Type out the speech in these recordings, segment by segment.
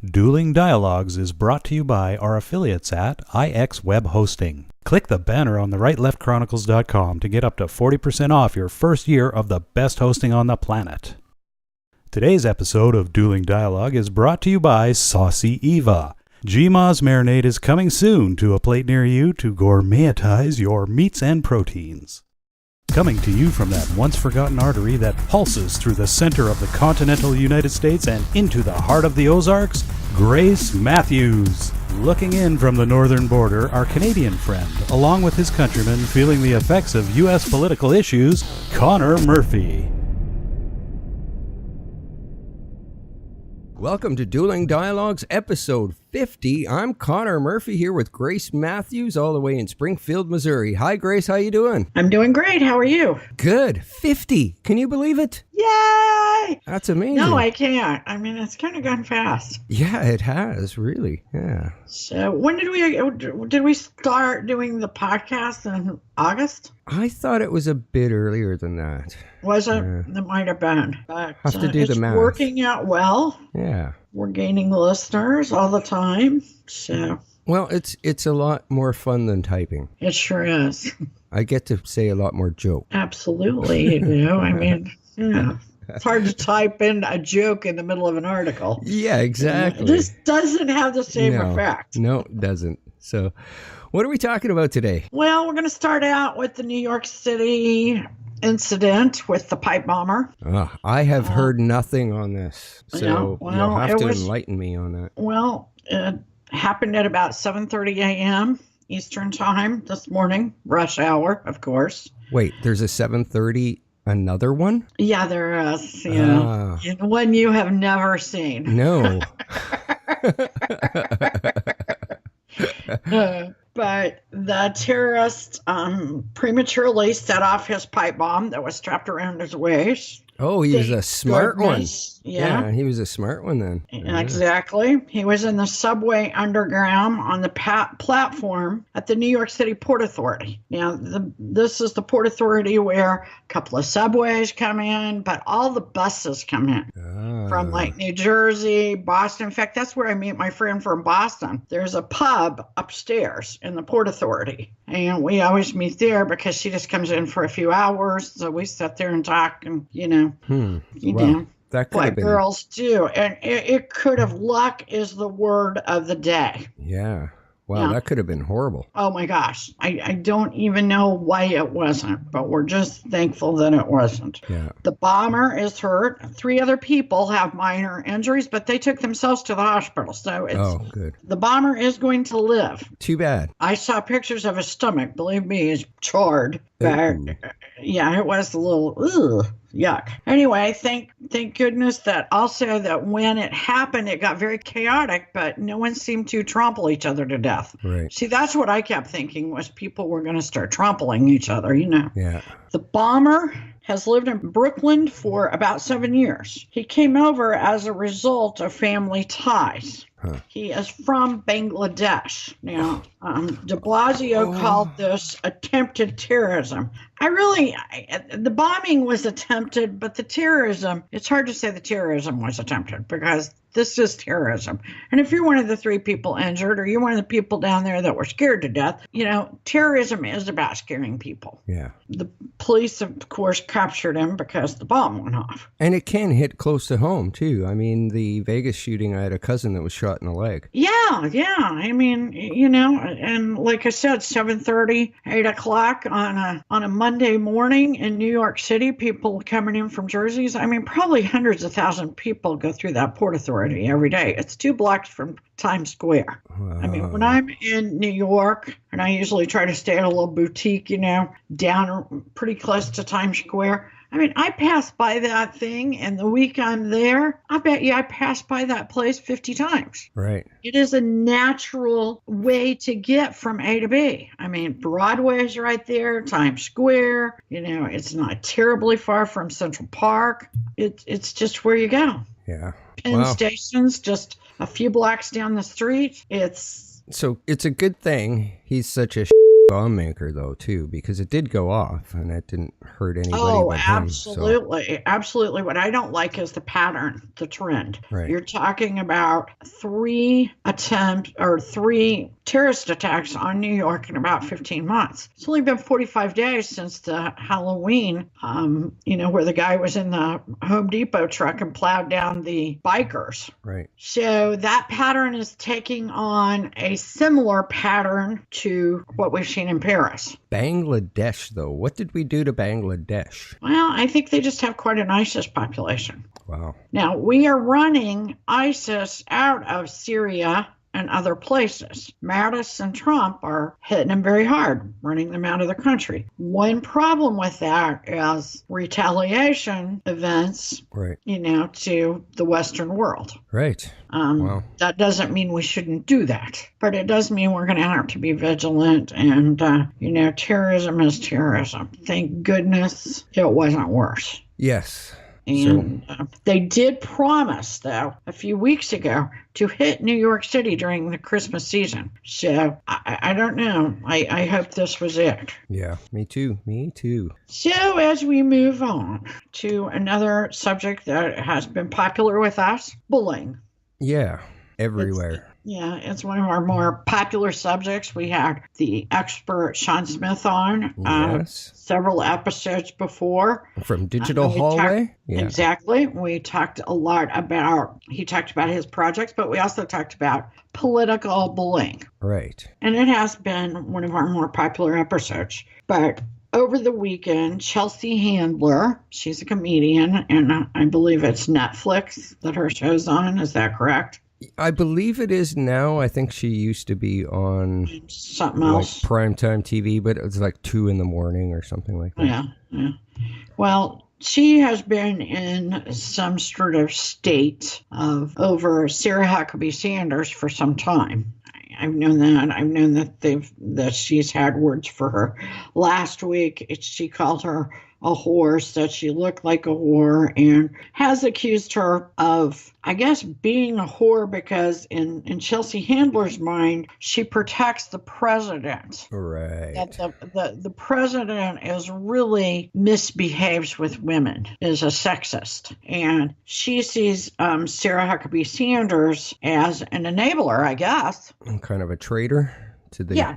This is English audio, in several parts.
Dueling Dialogues is brought to you by our affiliates at IX Web Hosting. Click the banner on the rightleftchronicles.com to get up to 40% off your first year of the best hosting on the planet. Today's episode of Dueling Dialogue is brought to you by Saucy Eva. GMA's marinade is coming soon to a plate near you to gourmetize your meats and proteins. Coming to you from that once-forgotten artery that pulses through the center of the continental United States and into the heart of the Ozarks, Grace Matthews. Looking in from the northern border, our Canadian friend, along with his countrymen feeling the effects of U.S. political issues, Connor Murphy. Welcome to Dueling Dialogues, episode 50. I'm Connor Murphy here with Grace Matthews, all the way in Springfield, Missouri. Hi, Grace. How you doing? I'm doing great. How are you? Good. 50. Can you believe it? Yay! That's amazing. No, I can't. I mean, it's kind of gone fast. Yeah, it has, really. Yeah. So when did we start doing the podcast in August? I thought it was a bit earlier than that. Was it? It might have been. But have to do the math. It's working out well. Yeah. We're gaining listeners all the time. So. Well, it's a lot more fun than typing. It sure is. I get to say a lot more jokes. Absolutely. I mean, yeah. It's hard to type in a joke in the middle of an article. Yeah, exactly. This doesn't have the same effect. No, it doesn't. So, what are we talking about today? Well, we're going to start out with the New York City incident with the pipe bomber. I have heard nothing on this, so well, you'll have to enlighten me on that. Well, it happened at about 7:30 a.m. Eastern time this morning, rush hour, of course. Wait, there's a 7:30 another one? Yeah, there is. Yeah, one you have never seen. No. But the terrorist prematurely set off his pipe bomb that was strapped around his waist. Oh, he was a smart one. Yeah, he was a smart one then. Exactly. He was in the subway underground on the platform at the New York City Port Authority. Now, this is the Port Authority where a couple of subways come in, but all the buses come in from like New Jersey, Boston. In fact, that's where I meet my friend from Boston. There's a pub upstairs in the Port Authority, and we always meet there because she just comes in for a few hours. So we sit there and talk and, you know. That could what have been. Girls do. And it could have, luck is the word of the day. Yeah. Wow, that could have been horrible. Oh my gosh. I don't even know why it wasn't, but we're just thankful that it wasn't. Yeah. The bomber is hurt. 3 other people have minor injuries, but they took themselves to the hospital. So it's good. The bomber is going to live. Too bad. I saw pictures of his stomach. Believe me, it's charred. But yeah, it was a little yuck. Anyway, thank goodness that when it happened, it got very chaotic, but no one seemed to trample each other to death. Right. See, that's what I kept thinking, was people were going to start trampling each other, you know. Yeah. The bomber has lived in Brooklyn for about 7 years. He came over as a result of family ties. Huh. He is from Bangladesh. Now, de Blasio called this attempted terrorism. The bombing was attempted, but the terrorism, it's hard to say the terrorism was attempted because this is terrorism. And if you're one of the 3 people injured, or you're one of the people down there that were scared to death, you know, terrorism is about scaring people. Yeah. The police, of course, captured him because the bomb went off. And it can hit close to home, too. I mean, the Vegas shooting, I had a cousin that was shot in the leg. Yeah. I mean, you know, and like I said, 7:30, 8 o'clock on a Monday morning in New York City, people coming in from Jersey. I mean, probably hundreds of thousands of people go through that Port Authority every day. It's 2 blocks from Times Square. Wow. I mean, when I'm in New York, and I usually try to stay at a little boutique, you know, down pretty close to Times Square, I mean, I pass by that thing, and the week I'm there, I bet you I passed by that place 50 times. Right. It is a natural way to get from A to B. I mean, Broadway is right there, Times Square. You know, it's not terribly far from Central Park. It's just where you go. Yeah. Penn Station's just a few blocks down the street. So it's a good thing he's such a bomb maker, though, too, because it did go off and it didn't hurt anybody Oh, but absolutely. him. Absolutely. What I don't like is the pattern, the trend. Right. You're talking about 3 terrorist attacks on New York in about 15 months. It's only been 45 days since the Halloween, where the guy was in the Home Depot truck and plowed down the bikers. Right. So that pattern is taking on a similar pattern to what we've seen in Paris. Bangladesh, though. What did we do to Bangladesh? Well, I think they just have quite an ISIS population. Wow. Now, we are running ISIS out of Syria and other places. Mattis and Trump are hitting them very hard, running them out of the country. One problem with that is retaliation events, right, to the Western world. Right. Wow. That doesn't mean we shouldn't do that, but it does mean we're going to have to be vigilant. And, terrorism is terrorism. Thank goodness it wasn't worse. Yes. And they did promise, though, a few weeks ago to hit New York City during the Christmas season. So I don't know. I hope this was it. Yeah, me too. Me too. So as we move on to another subject that has been popular with us, bullying. Yeah, everywhere. It's one of our more popular subjects. We had the expert Sean Smith on several episodes before. From Digital Hallway? Exactly. We talked a lot he talked about his projects, but we also talked about political bullying. Right. And it has been one of our more popular episodes. But over the weekend, Chelsea Handler, she's a comedian, and I believe it's Netflix that her show's on. Is that correct? I believe it is now. I think she used to be on something else, like primetime TV, but it was like 2 a.m. or something like that. Yeah. Well, she has been in some sort of state over Sarah Huckabee Sanders for some time. I've known that. I've known that she's had words for her. Last week, she called her a whore, said she looked like a whore, and has accused her of, I guess, being a whore because in Chelsea Handler's mind, she protects the president. Right. That the president is really misbehaves with women, is a sexist. And she sees Sarah Huckabee Sanders as an enabler, I guess. Kind of a traitor.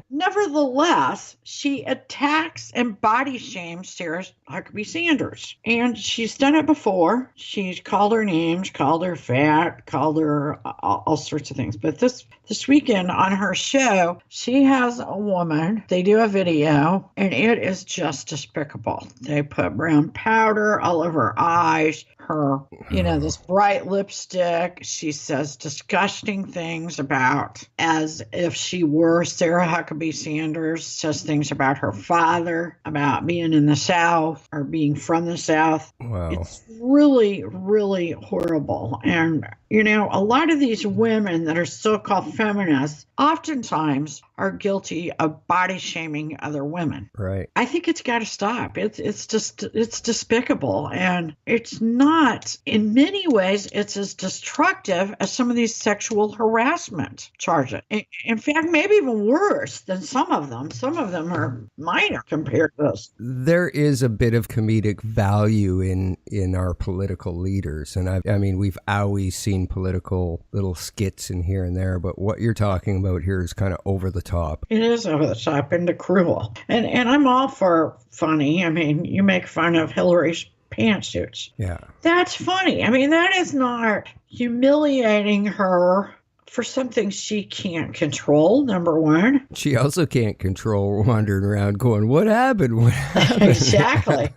Nevertheless, she attacks and body shames Sarah Huckabee Sanders. And she's done it before. She's called her names, called her fat, called her all sorts of things. But this weekend on her show, she has a woman. They do a video, and it is just despicable. They put brown powder all over her eyes. Her, this bright lipstick. She says disgusting things about as if she were Sarah Huckabee Sanders, says things about her father, about being in the South or being from the South. Wow. It's really, really horrible. And, a lot of these women that are so-called feminists oftentimes are guilty of body shaming other women. Right. I think it's got to stop. It's despicable. And it's not, in many ways, it's as destructive as some of these sexual harassment charges. In fact, maybe even worse than some of them. Some of them are minor compared to this. There is a bit of comedic value in our political leaders. And I mean, we've always seen political little skits in here and there, but what you're talking about here is kind of over the top. It is over the top and cruel. And I'm all for funny. I mean, you make fun of Hillary's pantsuits. Yeah. That's funny. I mean, that is not humiliating her for something she can't control, number one. She also can't control wandering around going, what happened? What happened? Exactly.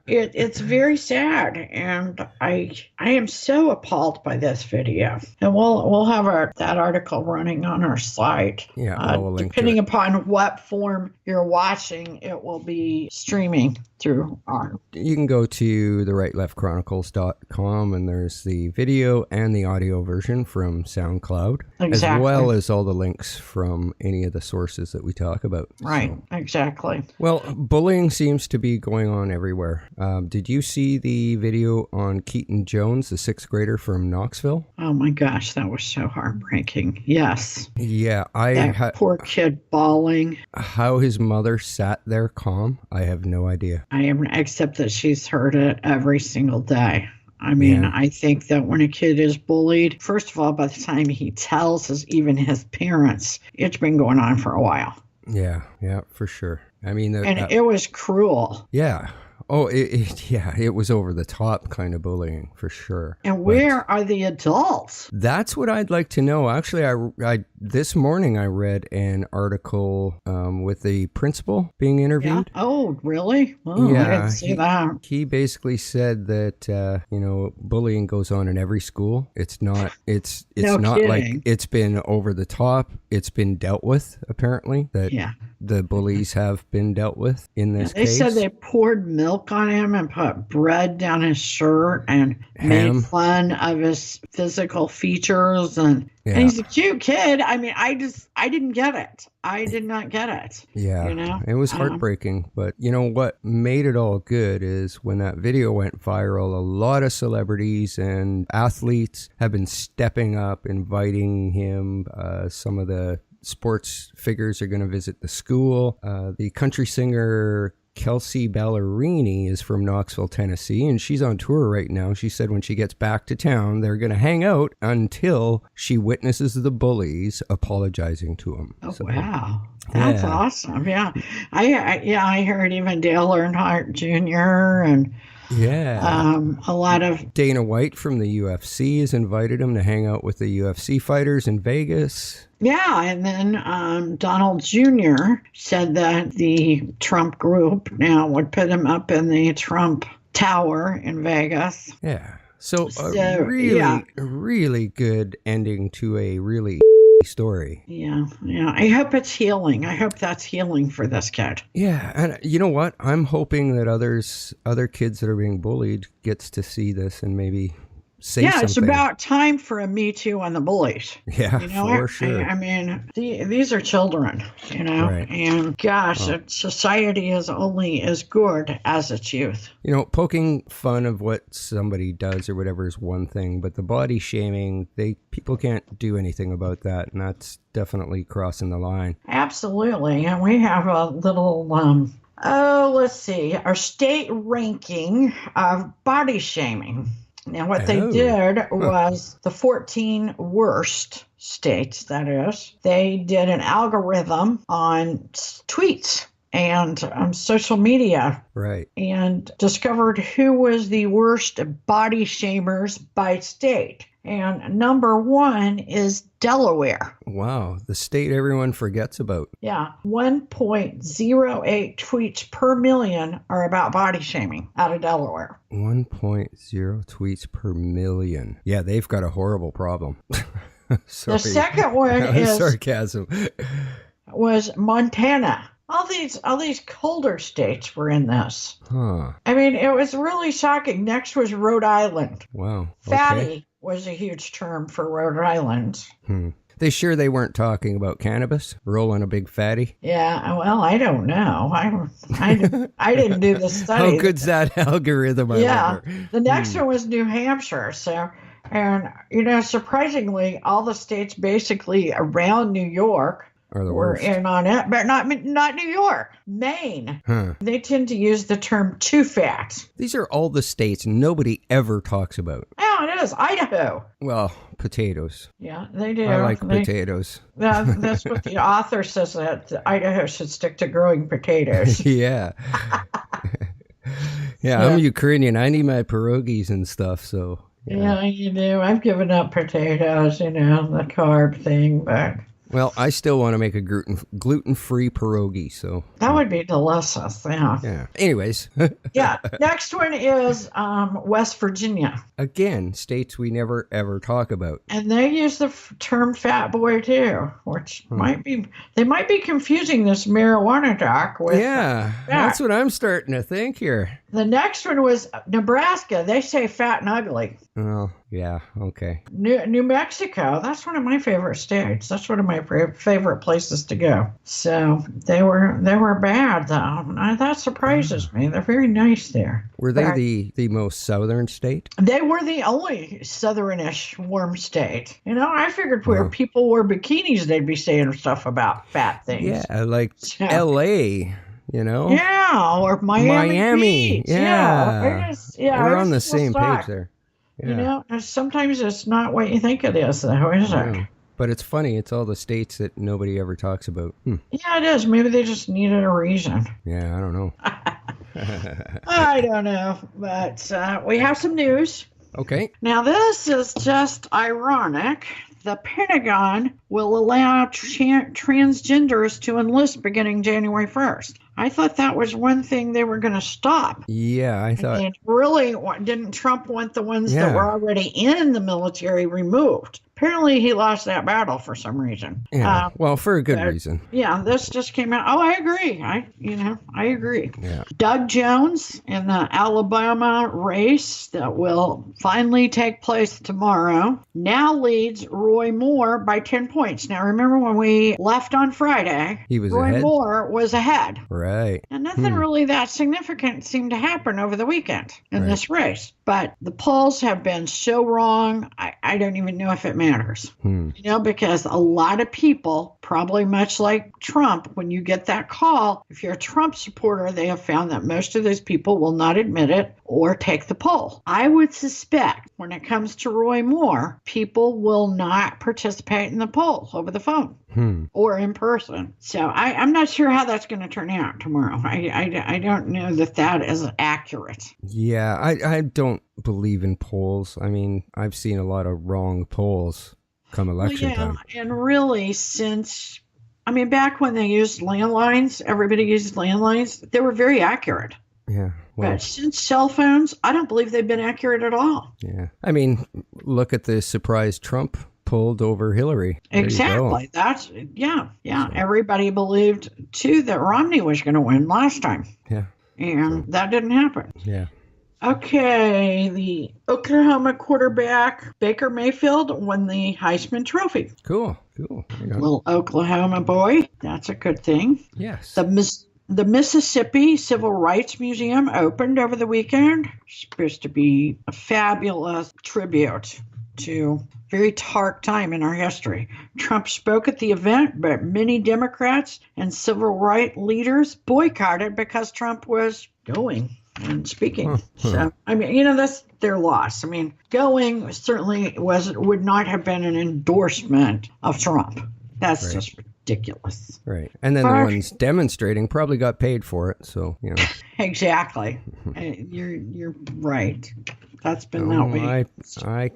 It's very sad, and I am so appalled by this video. And we'll have that article running on our site. Yeah, we'll link depending to it. upon what form you're watching, it will be streaming through our. You can go to therightleftchronicles.com, and there's the video and the audio version from SoundCloud cloud, Exactly. as well as all the links from any of the sources that we talk about. Right, So, exactly. well, bullying seems to be going on everywhere. Did you see the video on Keaton Jones, the 6th grader from Knoxville? Oh my gosh, that was so heartbreaking. Yes. Yeah, That poor kid bawling. how his mother sat there calm, I have no idea. I am, except that she's heard it every single day. I mean, Yeah. I think that when a kid is bullied, first of all, by the time he tells even his parents, it's been going on for a while. Yeah, for sure. I mean, And it was cruel. yeah. Oh, it was over the top kind of bullying for sure. And where are the adults? That's what I'd like to know. Actually, I this morning I read an article with the principal being interviewed. Yeah. Oh, really? Oh, I didn't see that. He basically said that bullying goes on in every school. It's not No not kidding. like it's been over the top. It's been dealt with apparently. That the bullies have been dealt with in this They case. said they poured milk on him and put bread down his shirt and Ham. made fun of his physical features. And he's a cute kid. I mean, I didn't get it. I did not get it. Yeah, You know? it was heartbreaking. But you know what made it all good is when that video went viral, a lot of celebrities and athletes have been stepping up, inviting him. Some of the sports figures are going to visit the school. The country singer Kelsey Ballerini is from Knoxville, Tennessee, and she's on tour right now. She said when she gets back to town, they're going to hang out until she witnesses the bullies apologizing to him. Oh, wow. That's awesome. Yeah. I heard even Dale Earnhardt Jr. and a lot of Dana White from the UFC has invited him to hang out with the UFC fighters in Vegas. Yeah, and then Donald Jr. said that the Trump group now would put him up in the Trump Tower in Vegas. Yeah. So really good ending to a really story. Yeah. I hope it's healing. I hope that's healing for this kid. Yeah, and you know what? I'm hoping that other kids that are being bullied gets to see this and maybe say something. It's about time for a Me Too on the bullies. Yeah, for sure. I mean, these are children, Right. and gosh, society is only as good as its youth. Poking fun of what somebody does or whatever is one thing, but the body shaming, people can't do anything about that, and that's definitely crossing the line. Absolutely, and we have a little, let's see, our state ranking of body shaming. Now, what they did was the 14 worst states, that is, they did an algorithm on tweets and social media. Right. And discovered who was the worst body shamers by state. And number one is Delaware. Wow, the state everyone forgets about. Yeah, 1.08 tweets per million are about body shaming out of Delaware. 1.0 tweets per million. Yeah, they've got a horrible problem. Sorry. The second one is sarcasm. Was Montana. All these colder states were in this. Huh. I mean, it was really shocking. Next was Rhode Island. Wow. Fatty was a huge term for Rhode Island. They sure they weren't talking about cannabis? Rolling a big fatty? Yeah, well, I don't know. I didn't do the study. How good's that algorithm? The next one was New Hampshire. So, and surprisingly, all the states basically around New York were in on it, but not New York. Maine. They tend to use the term too fat. These are all the states nobody ever talks about. Oh, it is Idaho. Well, potatoes. Yeah, they do. I like potatoes. That's what the author says, that Idaho should stick to growing potatoes. Yeah. Yeah, I'm Ukrainian. I need my pierogies and stuff, so. Yeah, you do. I've given up potatoes, the carb thing, but... Well, I still want to make a gluten-free pierogi, so... That would be delicious, yeah. Yeah. Anyways. Yeah. Next one is West Virginia. Again, states we never, ever talk about. And they use the term fat boy, too, which might be... They might be confusing this marijuana talk with... Yeah, that's what I'm starting to think here. The next one was Nebraska. They say fat and ugly. Well, Yeah. Okay. New Mexico, that's one of my favorite states. That's one of my favorite places to go. So they were bad though. That surprises me. They're very nice there. Were they the most southern state? They were the only southernish warm state. I figured where people wore bikinis, they'd be saying stuff about fat things. Yeah, like L.A., Yeah, or Miami. Beach. Yeah. We're on the same stuck. page there. Yeah. Sometimes it's not what you think it is, though, is it? But it's funny. It's all the states that nobody ever talks about. Yeah, it is. Maybe they just needed a reason. Yeah, I don't know. I don't know. But we have some news. Okay. Now, this is just ironic. The Pentagon will allow transgenders to enlist beginning January 1st. I thought that was one thing they were going to stop. Yeah, I thought. And really, didn't Trump want the ones that were already in the military removed? Apparently, he lost that battle for some reason. Yeah, well, for a good reason. Yeah, this just came out. Oh, I agree. I agree. Yeah. Doug Jones in the Alabama race that will finally take place tomorrow now leads Roy Moore by 10 points. Now, remember when we left on Friday, he was Roy ahead? Moore was ahead. Right. And nothing really that significant seemed to happen over the weekend in this race. But the polls have been so wrong, I don't even know if it matters. Because a lot of people, probably much like Trump, when you get that call, if you're a Trump supporter, they have found that most of those people will not admit it or take the poll. I would suspect when it comes to Roy Moore, people will not participate in the poll over the phone or in person. So I'm not sure how that's going to turn out tomorrow. I don't know that is accurate. Yeah, I don't believe in polls. I mean, I've seen a lot of wrong polls come election time. And really back when they used landlines, everybody used landlines, they were very accurate. Yeah. Well, but since cell phones, I don't believe they've been accurate at all. Yeah. I mean, look at the surprise Trump pulled over Hillary. Exactly. That's, yeah. Everybody believed, too, that Romney was going to win last time. Yeah. And that didn't happen. Yeah. Okay, the Oklahoma quarterback Baker Mayfield won the Heisman Trophy. Cool. Little Oklahoma boy. That's a good thing. Yes. The Mississippi Civil Rights Museum opened over the weekend. It's supposed to be a fabulous tribute to a very dark time in our history. Trump spoke at the event, but many Democrats and civil rights leaders boycotted because Trump was going and speaking. So, that's their loss. Going certainly would not have been an endorsement of Trump. That's just ridiculous. Right. And then the ones demonstrating probably got paid for it. So, Exactly. You're right. That's been that way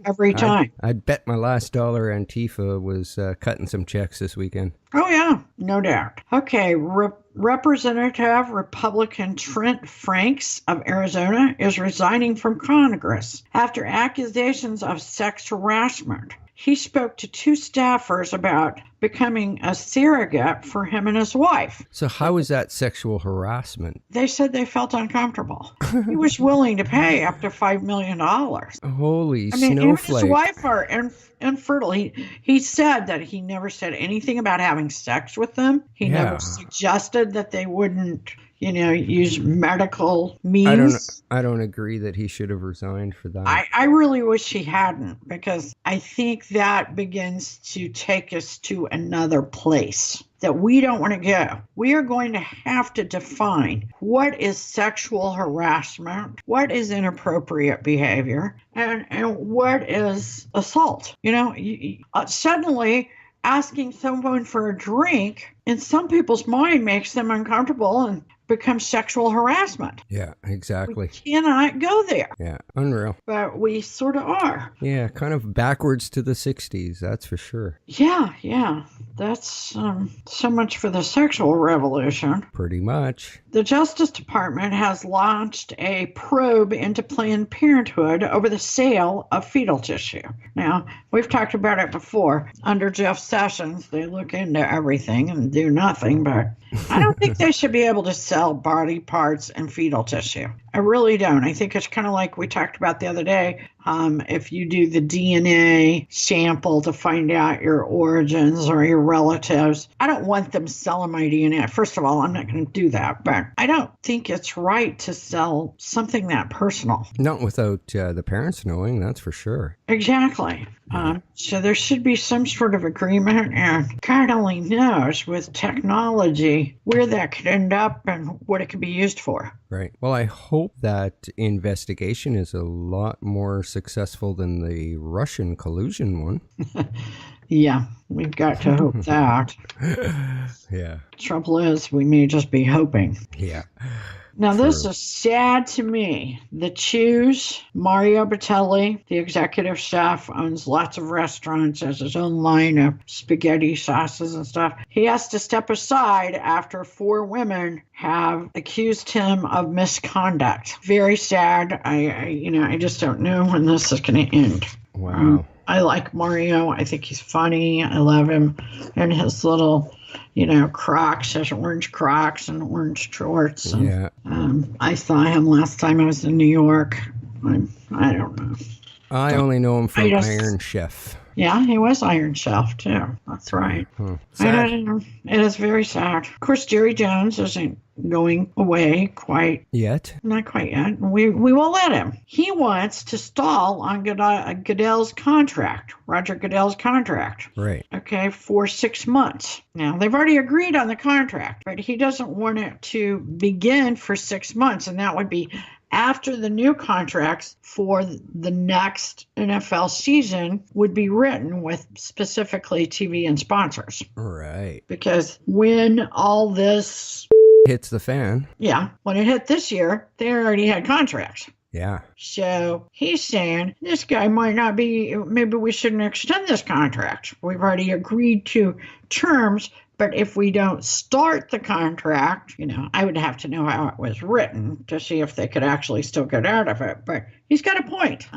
every time. I'd bet my last dollar Antifa was cutting some checks this weekend. Oh, yeah. No doubt. Okay. Representative Republican Trent Franks of Arizona is resigning from Congress after accusations of sex harassment. He spoke to two staffers about becoming a surrogate for him and his wife. So how is that sexual harassment? They said they felt uncomfortable. He was willing to pay up to $5 million. Holy snowflake. Him and his wife are infertile. He said that he never said anything about having sex with them. He never suggested that they wouldn't, use medical means. I don't agree that he should have resigned for that. I really wish he hadn't, because I think that begins to take us to another place that we don't want to go. We are going to have to define what is sexual harassment, what is inappropriate behavior, and what is assault. Suddenly asking someone for a drink in some people's mind makes them uncomfortable and becomes sexual harassment. Yeah, exactly. We cannot go there. Yeah, unreal. But we sort of are. Yeah, kind of backwards to the 60s, that's for sure. Yeah. That's so much for the sexual revolution. Pretty much. The Justice Department has launched a probe into Planned Parenthood over the sale of fetal tissue. Now, we've talked about it before. Under Jeff Sessions, they look into everything and do nothing, but I don't think they should be able to sell body parts and fetal tissue. I really don't. I think it's kind of like we talked about the other day. If you do the DNA sample to find out your origins or your relatives, I don't want them selling my DNA. First of all, I'm not going to do that, but I don't think it's right to sell something that personal. Not without the parents knowing, that's for sure. Exactly. So there should be some sort of agreement, and God only knows with technology where that could end up and what it could be used for. Right. Well, I hope that investigation is a lot more successful than the Russian collusion one. Yeah, we've got to hope that. Yeah. Trouble is, we may just be hoping. Yeah. Now, this is sad to me. The Chews, Mario Batelli, the executive chef, owns lots of restaurants, has his own line of spaghetti sauces and stuff. He has to step aside after 4 women have accused him of misconduct. Very sad. I just don't know when this is going to end. Wow. I like Mario. I think he's funny. I love him and his little, Crocs, his orange Crocs and orange shorts. And, yeah. I saw him last time I was in New York. I don't know. I only know him from Iron Chef. Yeah, he was Iron Chef, too. That's right. Sad. It is very sad. Of course, Jerry Jones isn't going away quite yet. Not quite yet. We will let him. He wants to stall on Goodell's contract, Roger Goodell's contract. Right. Okay, for 6 months. Now, they've already agreed on the contract, but he doesn't want it to begin for 6 months, and that would be after the new contracts for the next NFL season would be written with specifically TV and sponsors. Right. Because when all this hits the fan. Yeah. When it hit this year, they already had contracts. Yeah. So he's saying this guy might not be, maybe we shouldn't extend this contract. We've already agreed to terms, but if we don't start the contract, I would have to know how it was written to see if they could actually still get out of it. But he's got a point.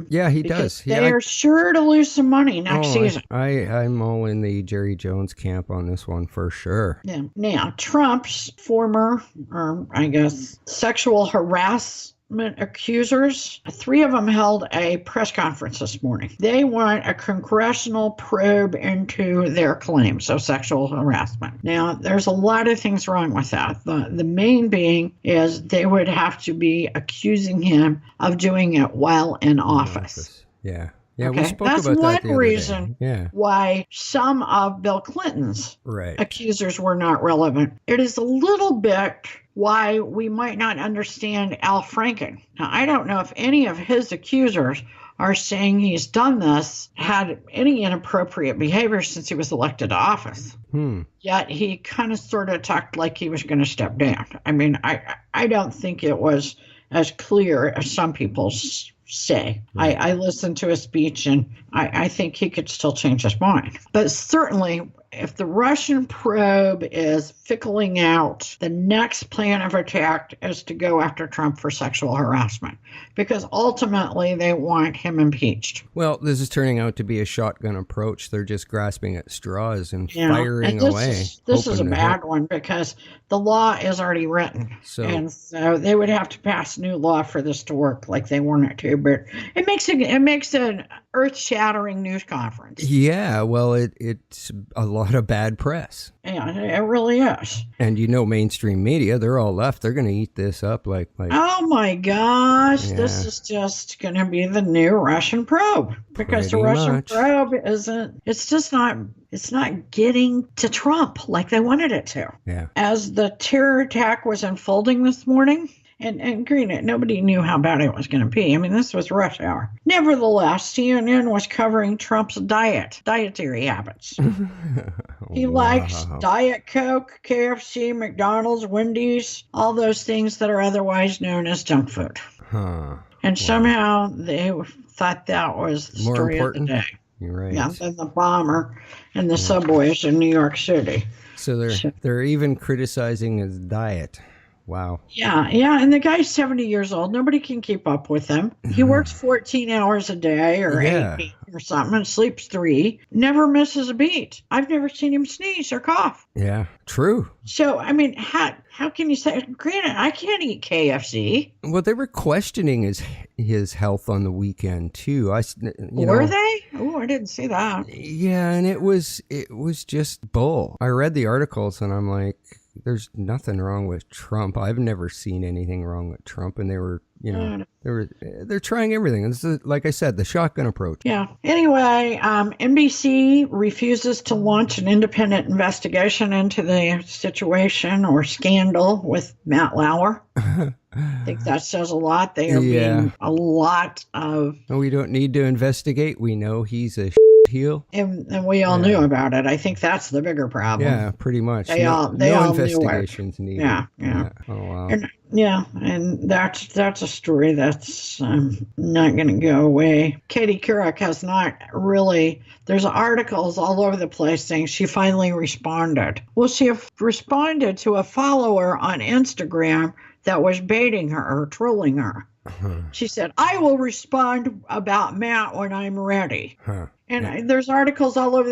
Yeah, he does. They are sure to lose some money next season. I'm all in the Jerry Jones camp on this one for sure. Yeah. Now, Trump's former, or I guess, sexual harassment accusers, 3 of them held a press conference this morning. They want a congressional probe into their claims of sexual harassment. Now, there's a lot of things wrong with that. The main being is they would have to be accusing him of doing it while in office. Yeah. Yeah, okay. We spoke That's about that one reason why some of Bill Clinton's accusers were not relevant. It is a little bit why we might not understand Al Franken. Now, I don't know if any of his accusers are saying he's done this, had any inappropriate behavior since he was elected to office. Yet he kind of sort of talked like he was going to step down. I mean, I don't think it was as clear as some people say. I listened to his speech, and I think he could still change his mind. But certainly, if the Russian probe is fickling out, the next plan of attack is to go after Trump for sexual harassment, because ultimately they want him impeached. Well, this is turning out to be a shotgun approach. They're just grasping at straws and firing away. This is a bad one because the law is already written. And so they would have to pass new law for this to work like they want it to. But it makes an earth-shattering news conference. Yeah, well, it's a lot of bad press. Yeah, it really is. And mainstream media, they're all left. They're going to eat this up like. Oh my gosh, this is just going to be the new Russian probe. Because the Russian probe it's not getting to Trump like they wanted it to. Yeah. As the terror attack was unfolding this morning, and granted, nobody knew how bad it was going to be. I mean, this was rush hour. Nevertheless, CNN was covering Trump's dietary habits. He likes Diet Coke, KFC, McDonald's, Wendy's, all those things that are otherwise known as junk food. And somehow they thought that was the story of the day. You're right. Yeah, than the bomber and the subways in New York City. So they're even criticizing his diet. Wow. Yeah, and the guy's 70 years old. Nobody can keep up with him. He works 14 hours a day or Yeah. 18 or something and sleeps 3. Never misses a beat. I've never seen him sneeze or cough. Yeah, true. So, I mean, how can you say, granted, I can't eat KFC. Well, they were questioning his health on the weekend too. Were they? Oh, I didn't see that. Yeah, and it was just bull. I read the articles and I'm like, there's nothing wrong with Trump. I've never seen anything wrong with Trump, and they were, they're trying everything. It's like I said, the shotgun approach. Yeah. Anyway, NBC refuses to launch an independent investigation into the situation or scandal with Matt Lauer. I think that says a lot. They are being a lot of... We don't need to investigate. We know he's a heel. And we all knew about it. I think that's the bigger problem. Yeah, pretty much. They all investigations knew it. needed. Yeah. Oh, wow. And that's a story that's not going to go away. Katie Couric has not really... There's articles all over the place saying she finally responded. Well, she responded to a follower on Instagram that was baiting her or trolling her. She said, "I will respond about Matt when I'm ready." And there's articles all over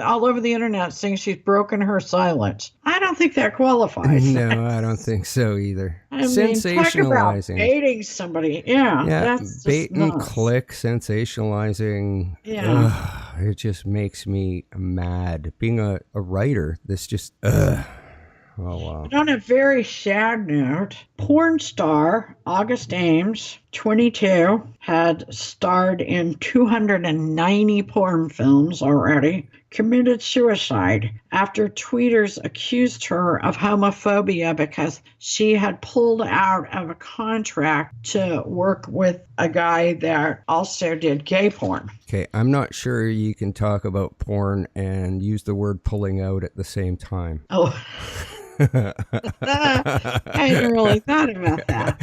all over the internet saying she's broken her silence. I don't think that qualifies. No, I don't think so either. Sensationalizing. Talk about baiting somebody. Yeah. That's bait and click, sensationalizing. Yeah. It just makes me mad. Being a writer, this just... Oh, wow. And on a very sad note, porn star August Ames, 22, had starred in 290 porn films already, committed suicide after tweeters accused her of homophobia because she had pulled out of a contract to work with a guy that also did gay porn. Okay, I'm not sure you can talk about porn and use the word pulling out at the same time. Oh. I hadn't really thought about that.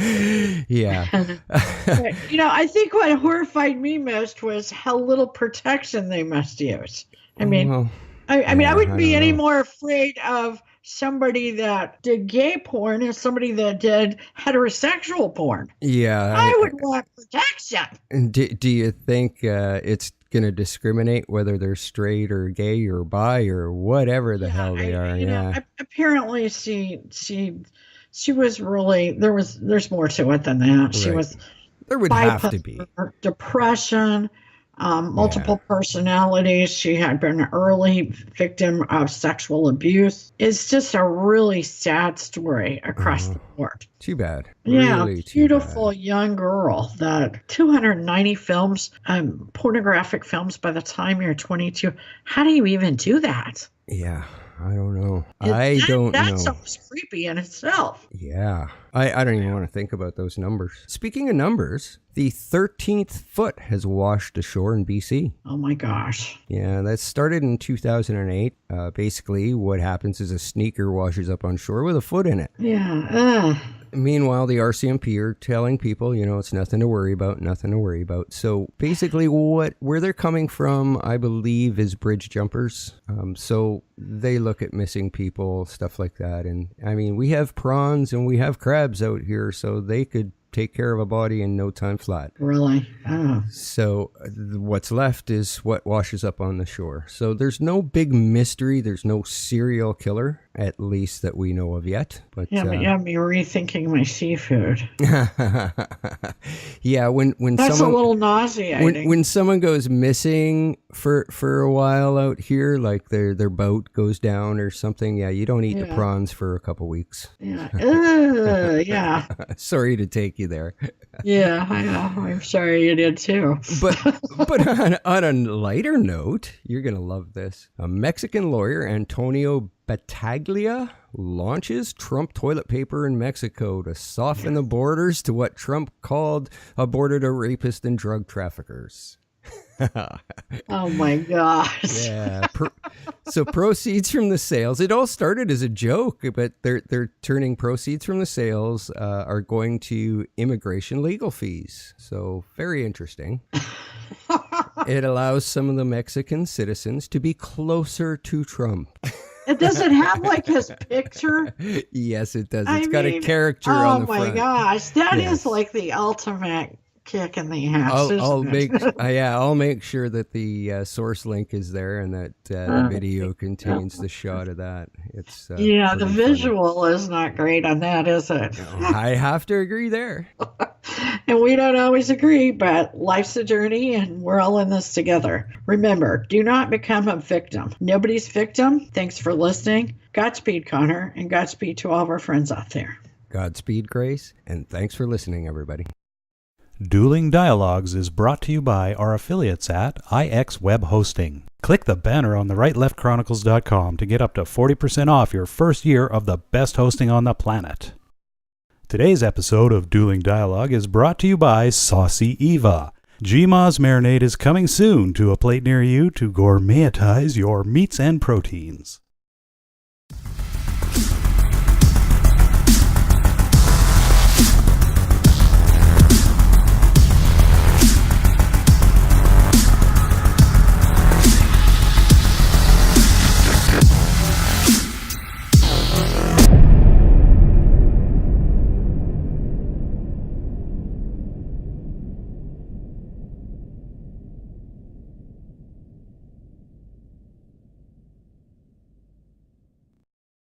Yeah. But, I think what horrified me most was how little protection they must use. I mean, I wouldn't be any more afraid of somebody that did gay porn as somebody that did heterosexual porn. Yeah. I would want protection. And do you think it's going to discriminate whether they're straight or gay or bi or whatever the hell they are? Apparently she was really, there's more to it than that. Right. She was... There would have to be. Depression, multiple personalities. She had been an early victim of sexual abuse. It's just a really sad story across the board. Too bad. Yeah, really beautiful young girl. That 290 films, pornographic films by the time you're 22. How do you even do that? Yeah. I don't know. That know. Sounds creepy in itself. Yeah. I don't even want to think about those numbers. Speaking of numbers, the 13th foot has washed ashore in BC. Oh my gosh. Yeah, that started in 2008. Basically, what happens is a sneaker washes up on shore with a foot in it. Yeah. Meanwhile, the RCMP are telling people, it's nothing to worry about. So basically where they're coming from, I believe, is bridge jumpers. So they look at missing people, stuff like that. And I mean, we have prawns and we have crabs out here, so they could take care of a body in no time flat. Really? Oh. So what's left is what washes up on the shore. So there's no big mystery. There's no serial killer, at least that we know of yet. But you have me rethinking my seafood. Yeah, when that's someone, a little nauseating. When someone goes missing for a while out here, like their boat goes down or something, you don't eat the prawns for a couple weeks. Yeah. Yeah. Sorry to take you there. Yeah, I know. I'm sorry you did too. But on a lighter note, you're going to love this. A Mexican lawyer, Antonio Battaglia, launches Trump toilet paper in Mexico to soften the borders to what Trump called a border to rapists and drug traffickers. Oh my gosh. Yeah. So proceeds from the sales, it all started as a joke, but they're turning proceeds from the sales are going to immigration legal fees. So very interesting. It allows some of the Mexican citizens to be closer to Trump. Does it have like his picture? Yes, it does. I It's got a mean, character oh on the my front. gosh, that Yes. is like the ultimate kick in the ass, I'll isn't it? I'll make sure that the source link is there and that the video contains the shot of that. It's Yeah, the pretty funny. visual is not great on that, is it? I have to agree there. And we don't always agree, but life's a journey and we're all in this together. Remember, do not become a victim. Nobody's victim. Thanks for listening. Godspeed, Connor, and Godspeed to all of our friends out there. Godspeed, Grace, and thanks for listening, everybody. Dueling Dialogues is brought to you by our affiliates at IX Web Hosting. Click the banner on the rightleftchronicles.com to get up to 40% off your first year of the best hosting on the planet. Today's episode of Dueling Dialogue is brought to you by Saucy Eva. GMA's marinade is coming soon to a plate near you to gourmetize your meats and proteins.